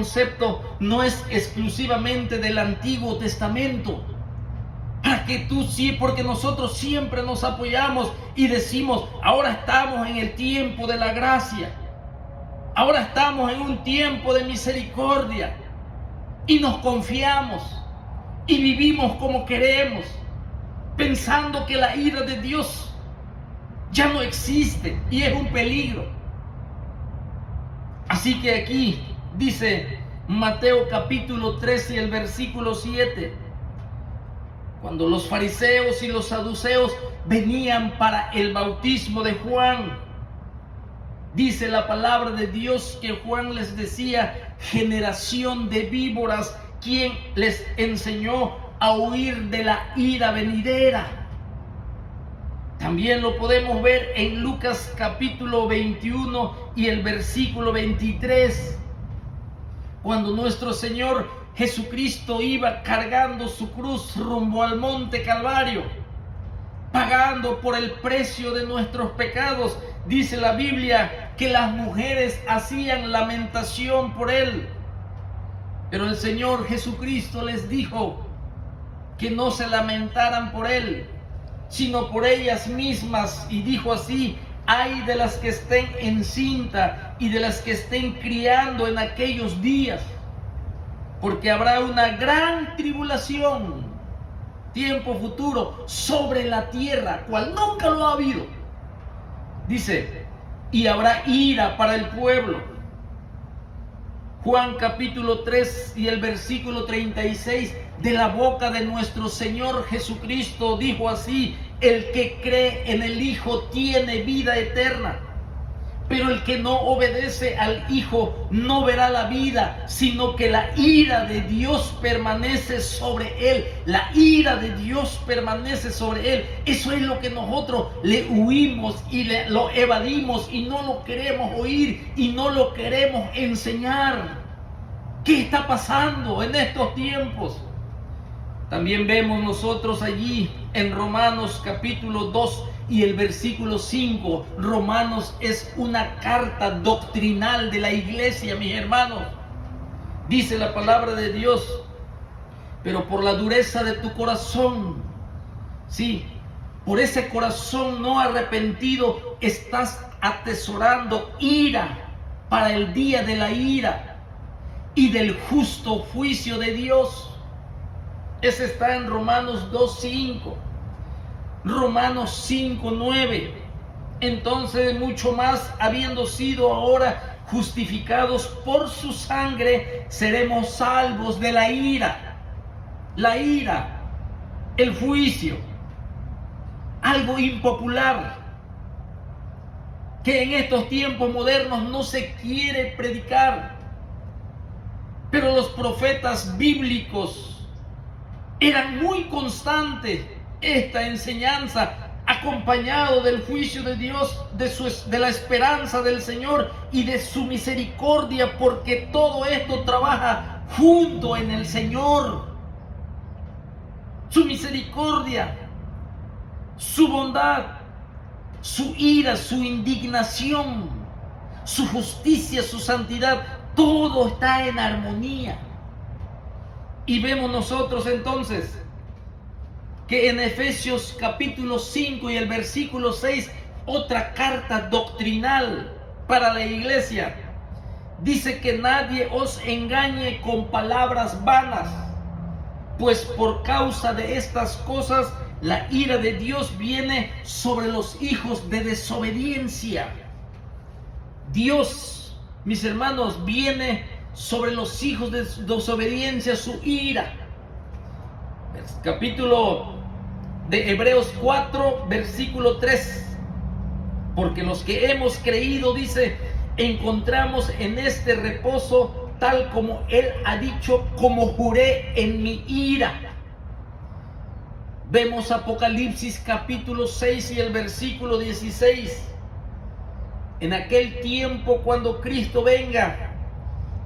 concepto no es exclusivamente del Antiguo Testamento. Para que tú sí, porque nosotros siempre nos apoyamos y decimos, ahora estamos en el tiempo de la gracia, ahora estamos en un tiempo de misericordia, y nos confiamos y vivimos como queremos, pensando que la ira de Dios ya no existe y es un peligro. Así que aquí dice Mateo capítulo 13 y el versículo 7, cuando los fariseos y los saduceos venían para el bautismo de Juan, dice la palabra de Dios que Juan les decía: generación de víboras, ¿quién les enseñó a huir de la ira venidera? También lo podemos ver en Lucas capítulo 21 y el versículo 23, cuando nuestro Señor Jesucristo iba cargando su cruz rumbo al monte Calvario, pagando por el precio de nuestros pecados. Dice la Biblia que las mujeres hacían lamentación por él, pero el Señor Jesucristo les dijo que no se lamentaran por él, sino por ellas mismas, y dijo así: ay de las que estén encinta y de las que estén criando en aquellos días, porque habrá una gran tribulación, tiempo futuro, sobre la tierra, cual nunca lo ha habido. Dice, y habrá ira para el pueblo. Juan capítulo 3 y el versículo 36, de la boca de nuestro Señor Jesucristo dijo así: el que cree en el Hijo tiene vida eterna, pero el que no obedece al Hijo no verá la vida, sino que la ira de Dios permanece sobre él. La ira de Dios permanece sobre él. Eso es lo que nosotros le huimos y lo evadimos y no lo queremos oír y no lo queremos enseñar. ¿Qué está pasando en estos tiempos? También vemos nosotros allí en Romanos capítulo 2 y el versículo 5. Romanos es una carta doctrinal de la iglesia, mis hermanos. Dice la palabra de Dios: pero por la dureza de tu corazón, sí, por ese corazón no arrepentido, estás atesorando ira para el día de la ira y del justo juicio de Dios. Ese está en Romanos 2:5. Romanos 5:9. Entonces, mucho más, habiendo sido ahora justificados por su sangre, seremos salvos de la ira. La ira, el juicio, algo impopular que en estos tiempos modernos no se quiere predicar. Pero los profetas bíblicos eran muy constantes esta enseñanza, acompañado del juicio de Dios, de la esperanza del Señor y de su misericordia, porque todo esto trabaja junto en el Señor. Su misericordia, su bondad, su ira, su indignación, su justicia, su santidad, todo está en armonía. Y vemos nosotros entonces que en Efesios capítulo 5 y el versículo 6, otra carta doctrinal para la iglesia, dice que nadie os engañe con palabras vanas, pues por causa de estas cosas la ira de Dios viene sobre los hijos de desobediencia. Dios, mis hermanos, viene sobre los hijos de desobediencia su ira. Capítulo de Hebreos 4, versículo 3. Porque los que hemos creído, dice, encontramos en este reposo, tal como Él ha dicho, como juré en mi ira. Vemos Apocalipsis capítulo 6 y el versículo 16. En aquel tiempo, cuando Cristo venga,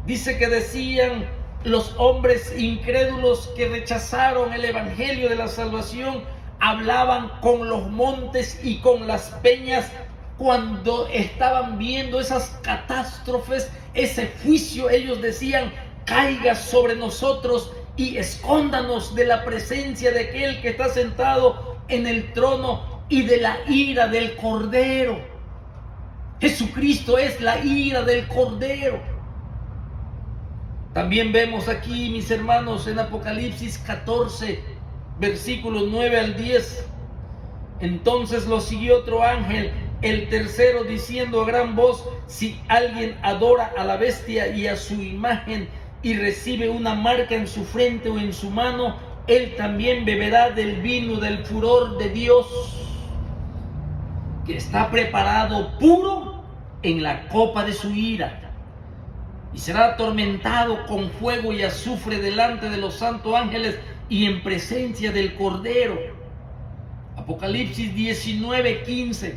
dice que decían los hombres incrédulos que rechazaron el evangelio de la salvación, hablaban con los montes y con las peñas cuando estaban viendo esas catástrofes, ese juicio. Ellos decían: caiga sobre nosotros y escóndanos de la presencia de aquel que está sentado en el trono y de la ira del Cordero. Jesucristo es la ira del Cordero. También vemos aquí, mis hermanos, en Apocalipsis 14, versículos 9 al 10. Entonces lo siguió otro ángel, el tercero, diciendo a gran voz: si alguien adora a la bestia y a su imagen y recibe una marca en su frente o en su mano, él también beberá del vino del furor de Dios, que está preparado puro en la copa de su ira, y será atormentado con fuego y azufre delante de los santos ángeles y en presencia del Cordero. Apocalipsis 19:15.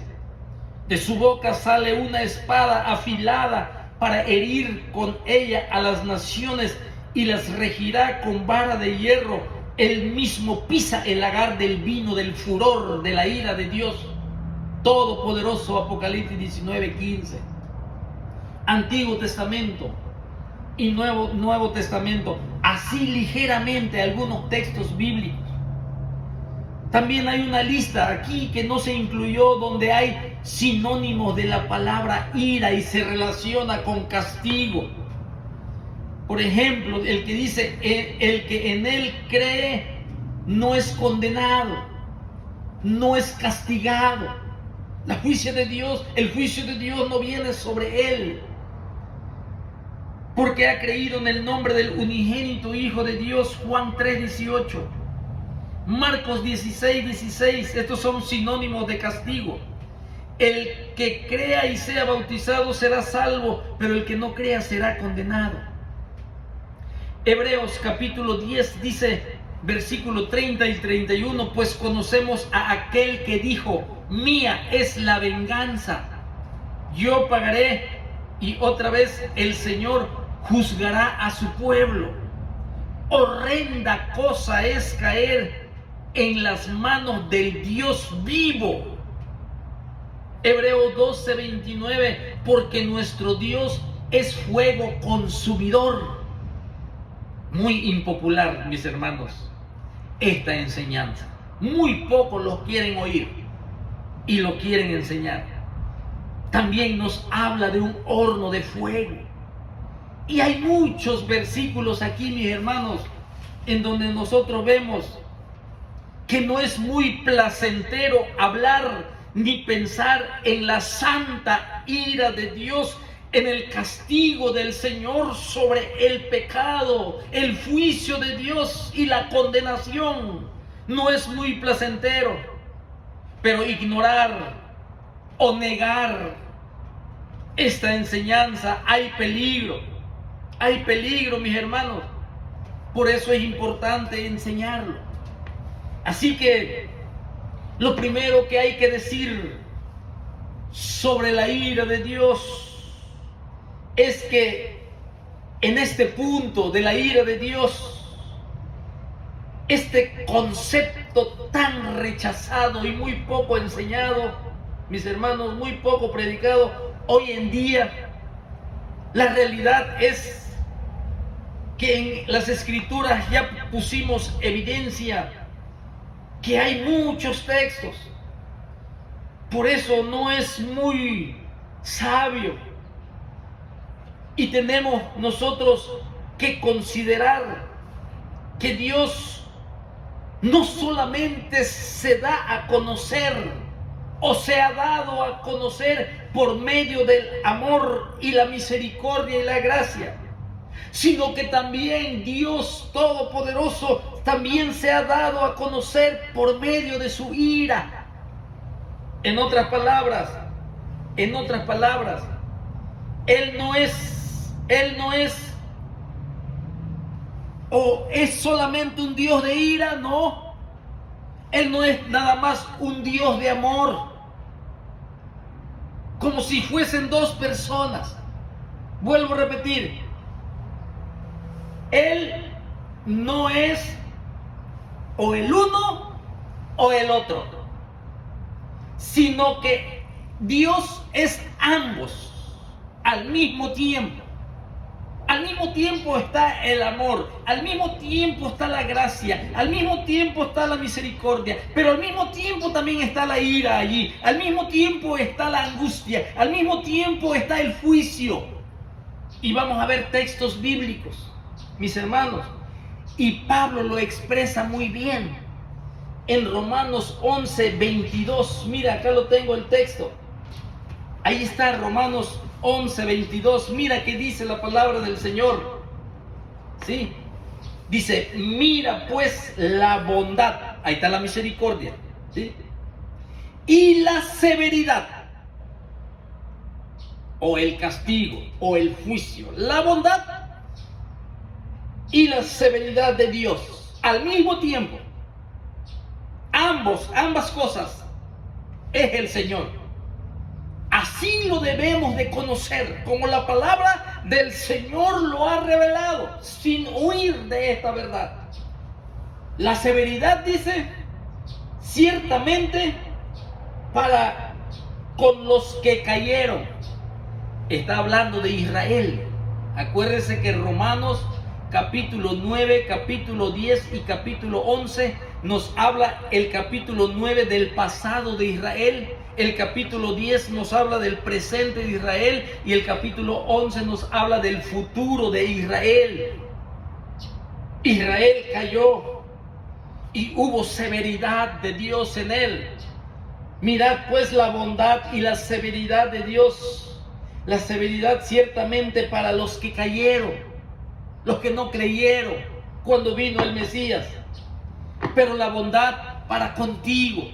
De su boca sale una espada afilada para herir con ella a las naciones y las regirá con vara de hierro. Él mismo pisa el lagar del vino del furor de la ira de Dios Todopoderoso. Apocalipsis 19:15. Antiguo Testamento y Nuevo Testamento, así ligeramente algunos textos bíblicos. También hay una lista aquí que no se incluyó, donde hay sinónimos de la palabra ira y se relaciona con castigo. Por ejemplo, el que dice: el que en él cree no es condenado, no es castigado. El juicio de Dios no viene sobre él, porque ha creído en el nombre del unigénito Hijo de Dios. Juan 3:18. Marcos 16:16. Estos son sinónimos de castigo. El que crea y sea bautizado será salvo, pero el que no crea será condenado. Hebreos capítulo 10 dice, versículo 30 y 31, pues conocemos a aquel que dijo: mía es la venganza, yo pagaré, y otra vez el Señor juzgará a su pueblo. Horrenda cosa es caer en las manos del Dios vivo. Hebreos 12:29, porque nuestro Dios es fuego consumidor. Muy impopular, mis hermanos, esta enseñanza. Muy pocos lo quieren oír y lo quieren enseñar. También nos habla de un horno de fuego. Y hay muchos versículos aquí, mis hermanos, en donde nosotros vemos que no es muy placentero hablar ni pensar en la santa ira de Dios, en el castigo del Señor sobre el pecado, el juicio de Dios y la condenación. No es muy placentero, pero ignorar o negar esta enseñanza, hay peligro, mis hermanos. Por eso es importante enseñarlo. Así que lo primero que hay que decir sobre la ira de Dios es que en este punto de la ira de Dios, este concepto tan rechazado y muy poco enseñado, mis hermanos, muy poco predicado, hoy en día la realidad es que en las Escrituras ya pusimos evidencia que hay muchos textos. Por eso no es muy sabio, y tenemos nosotros que considerar que Dios no solamente se da a conocer o se ha dado a conocer por medio del amor y la misericordia y la gracia, sino que también Dios Todopoderoso también se ha dado a conocer por medio de su ira. En otras palabras, Él no es o es solamente un Dios de ira, no. Él no es nada más un Dios de amor, como si fuesen dos personas. Vuelvo a repetir, Él no es o el uno o el otro, sino que Dios es ambos al mismo tiempo. Al mismo tiempo está el amor, al mismo tiempo está la gracia, al mismo tiempo está la misericordia, pero al mismo tiempo también está la ira allí, al mismo tiempo está la angustia, al mismo tiempo está el juicio. Y vamos a ver textos bíblicos, mis hermanos, y Pablo lo expresa muy bien en Romanos 11:22. Mira, acá lo tengo el texto. Ahí está Romanos 11:22. Mira qué dice la palabra del Señor. ¿Sí? Dice, mira pues la bondad. Ahí está la misericordia. ¿Sí? Y la severidad. O el castigo. O el juicio. La bondad y la severidad de Dios. Al mismo tiempo. Ambas cosas. Es el Señor. Así lo debemos de conocer, como la palabra del Señor lo ha revelado, sin huir de esta verdad. La severidad, dice, ciertamente para con los que cayeron. Está hablando de Israel. Acuérdense que Romanos capítulo 9, capítulo 10 y capítulo 11 nos habla el capítulo 9 del pasado de Israel. El capítulo 10 nos habla del presente de Israel y el capítulo 11 nos habla del futuro de Israel. Israel cayó y hubo severidad de Dios en él. Mirad pues la bondad y la severidad de Dios. La severidad ciertamente para los que cayeron, los que no creyeron cuando vino el Mesías. Pero la bondad para contigo.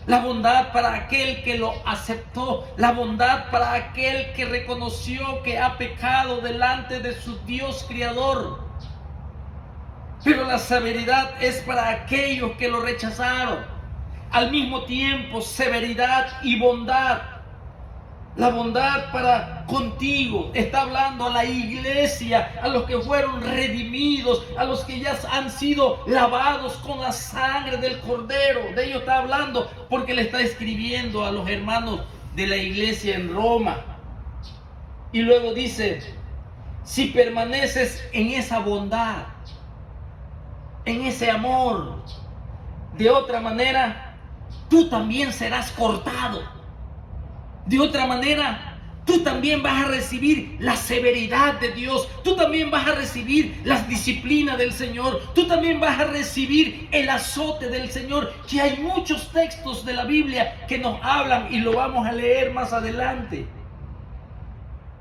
La bondad para aquel que lo aceptó. La bondad para aquel que reconoció que ha pecado delante de su Dios Creador. Pero la severidad es para aquellos que lo rechazaron. Al mismo tiempo, severidad y bondad. La bondad para contigo. Está hablando a la iglesia, a los que fueron redimidos, a los que ya han sido lavados con la sangre del Cordero. De ellos está hablando porque le está escribiendo a los hermanos de la iglesia en Roma. Y luego dice, si permaneces en esa bondad, en ese amor, de otra manera, tú también serás cortado. De otra manera, tú también vas a recibir la severidad de Dios. Tú también vas a recibir las disciplinas del Señor. Tú también vas a recibir el azote del Señor. Que hay muchos textos de la Biblia que nos hablan y lo vamos a leer más adelante.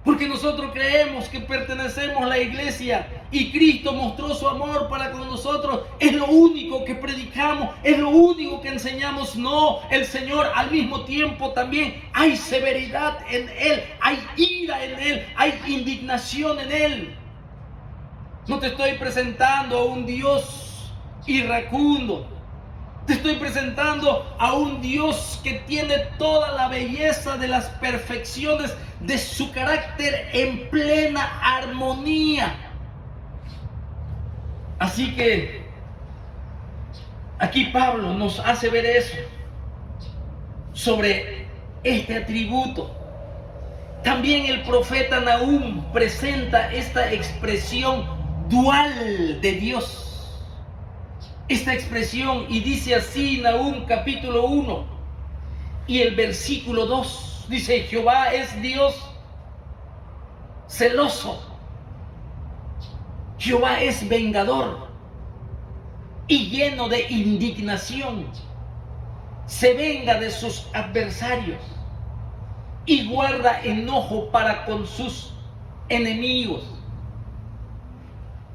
Porque nosotros creemos que pertenecemos a la iglesia y Cristo mostró su amor para con nosotros. Es lo único que predicamos, es lo único que enseñamos. No, el Señor al mismo tiempo también hay severidad en Él, hay ira en Él, hay indignación en Él. No te estoy presentando a un Dios iracundo. Te estoy presentando a un Dios que tiene toda la belleza de las perfecciones de su carácter en plena armonía. Así que aquí Pablo nos hace ver eso sobre este atributo. También el profeta Nahum presenta esta expresión dual de Dios. Esta expresión, y dice así Nahum capítulo 1 y el versículo 2, dice: Jehová es Dios celoso, Jehová es vengador y lleno de indignación, se venga de sus adversarios y guarda enojo para con sus enemigos.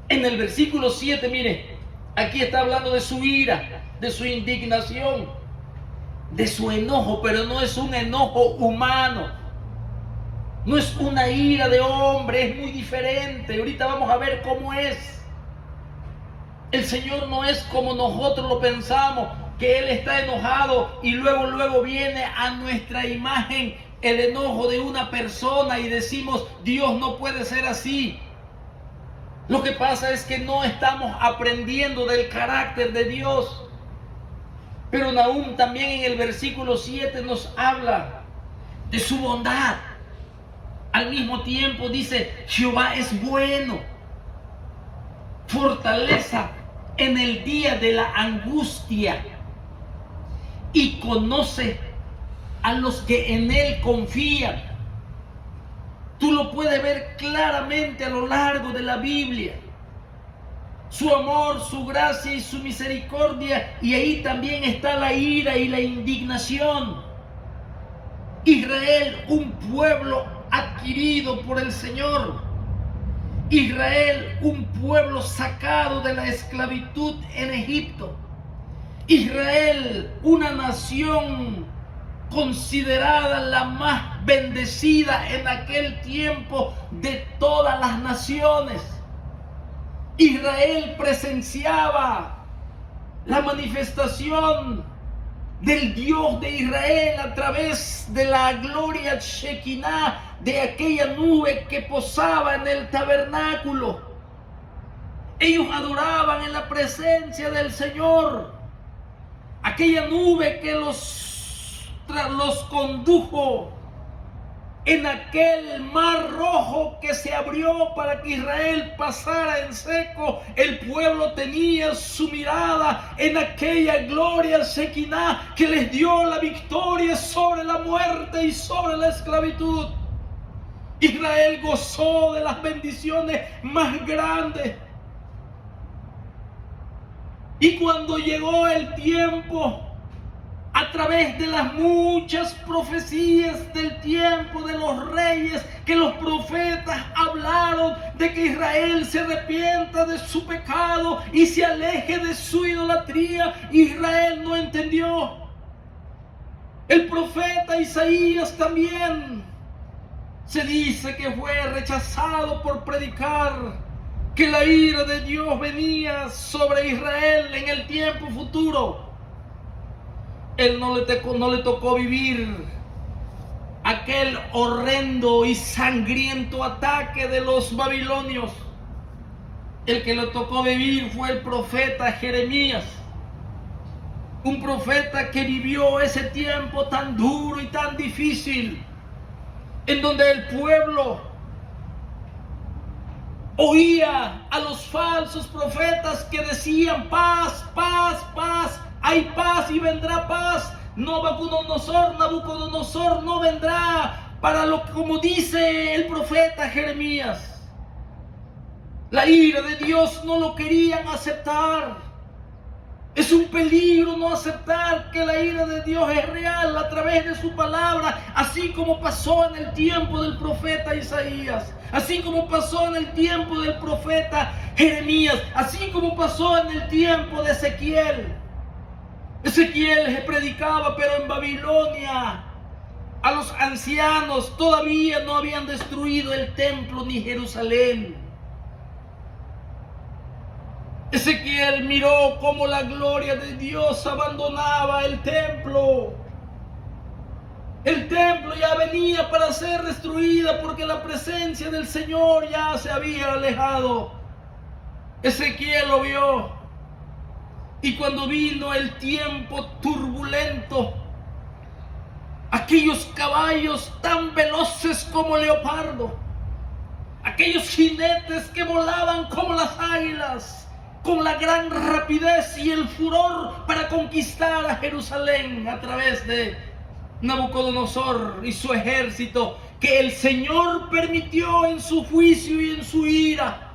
En el versículo 7, mire, aquí está hablando de su ira, de su indignación, de su enojo, pero no es un enojo humano, no es una ira de hombre, es muy diferente. Ahorita vamos a ver cómo es. El Señor no es como nosotros lo pensamos, que Él está enojado y luego viene a nuestra imagen el enojo de una persona y decimos: Dios no puede ser así. Lo que pasa es que no estamos aprendiendo del carácter de Dios. Pero Nahum también en el versículo 7 nos habla de su bondad. Al mismo tiempo dice, Jehová es bueno, fortaleza en el día de la angustia, y conoce a los que en él confían. Tú lo puedes ver claramente a lo largo de la Biblia. Su amor, su gracia y su misericordia, y ahí también está la ira y la indignación. Israel, un pueblo adquirido por el Señor. Israel, un pueblo sacado de la esclavitud en Egipto. Israel, una nación considerada la más bendecida en aquel tiempo de todas las naciones. Israel presenciaba la manifestación del Dios de Israel a través de la gloria Shekinah, de aquella nube que posaba en el tabernáculo. Ellos adoraban en la presencia del Señor. Aquella nube que los condujo en aquel mar rojo que se abrió para que Israel pasara en seco. El pueblo tenía su mirada en aquella gloria Shekinah que les dio la victoria sobre la muerte y sobre la esclavitud. Israel gozó de las bendiciones más grandes. Y cuando llegó el tiempo, a través de las muchas profecías del tiempo de los reyes, que los profetas hablaron de que Israel se arrepienta de su pecado y se aleje de su idolatría, Israel no entendió. El profeta Isaías también se dice que fue rechazado por predicar que la ira de Dios venía sobre Israel en el tiempo futuro. Él no le tocó vivir aquel horrendo y sangriento ataque de los babilonios. El que le tocó vivir fue el profeta Jeremías. Un profeta que vivió ese tiempo tan duro y tan difícil, en donde el pueblo oía a los falsos profetas que decían paz, paz, paz. Hay paz y vendrá paz. Nabucodonosor no vendrá para lo que, como dice el profeta Jeremías. La ira de Dios no lo querían aceptar. Es un peligro no aceptar que la ira de Dios es real a través de su palabra, así como pasó en el tiempo del profeta Isaías, así como pasó en el tiempo del profeta Jeremías, así como pasó en el tiempo de Ezequiel. Ezequiel se predicaba, pero en Babilonia a los ancianos todavía no habían destruido el templo ni Jerusalén. Ezequiel miró cómo la gloria de Dios abandonaba el templo. El templo ya venía para ser destruida porque la presencia del Señor ya se había alejado. Ezequiel lo vio. Y cuando vino el tiempo turbulento, aquellos caballos tan veloces como leopardo, aquellos jinetes que volaban como las águilas, con la gran rapidez y el furor para conquistar a Jerusalén a través de Nabucodonosor y su ejército, que el Señor permitió en su juicio y en su ira,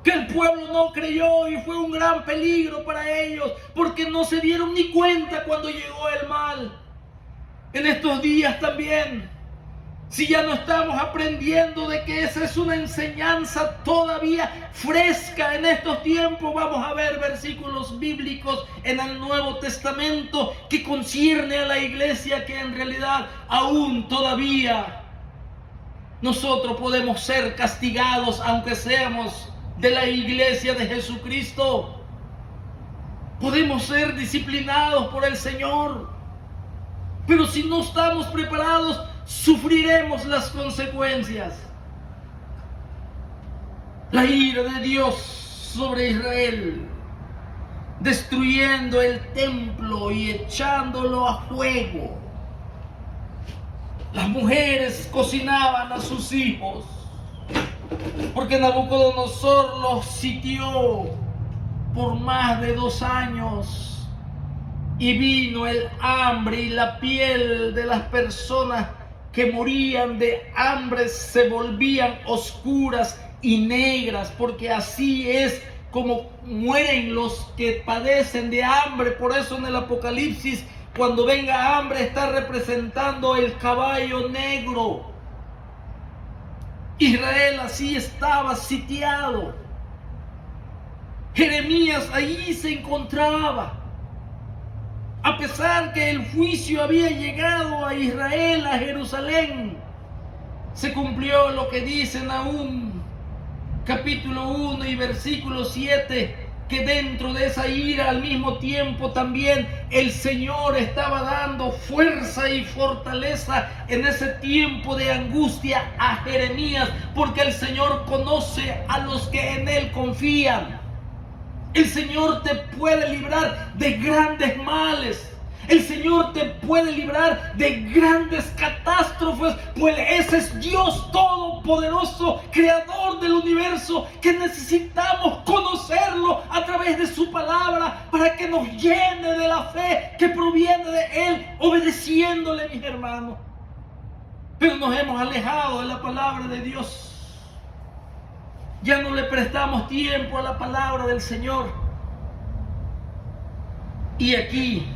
que el pueblo no creyó, y fue un gran peligro para ellos, porque no se dieron ni cuenta cuando llegó el mal. En estos días también, si ya no estamos aprendiendo de que esa es una enseñanza todavía fresca en estos tiempos, vamos a ver versículos bíblicos en el Nuevo Testamento que concierne a la iglesia, que en realidad aún todavía nosotros podemos ser castigados, aunque seamos de la iglesia de Jesucristo. Podemos ser disciplinados por el Señor, pero si no estamos preparados, sufriremos las consecuencias. La ira de Dios sobre Israel, destruyendo el templo y echándolo a fuego. Las mujeres cocinaban a sus hijos, porque Nabucodonosor los sitió por más de 2 años. Y vino el hambre y la piel de las personas que morían de hambre se volvían oscuras y negras, porque así es como mueren los que padecen de hambre. Por eso en el Apocalipsis, cuando venga hambre, está representando el caballo negro. Israel así estaba sitiado. Jeremías allí se encontraba. A pesar que el juicio había llegado a Israel, a Jerusalén, se cumplió lo que dice Nahum, capítulo 1 y versículo 7, que dentro de esa ira al mismo tiempo también el Señor estaba dando fuerza y fortaleza en ese tiempo de angustia a Jeremías, porque el Señor conoce a los que en Él confían. El Señor te puede librar de grandes males. El Señor te puede librar de grandes catástrofes, pues ese es Dios Todopoderoso, Creador del universo, que necesitamos conocerlo a través de su palabra para que nos llene de la fe que proviene de Él, obedeciéndole, mis hermanos. Pero nos hemos alejado de la palabra de Dios. Ya no le prestamos tiempo a la palabra del Señor. Y aquí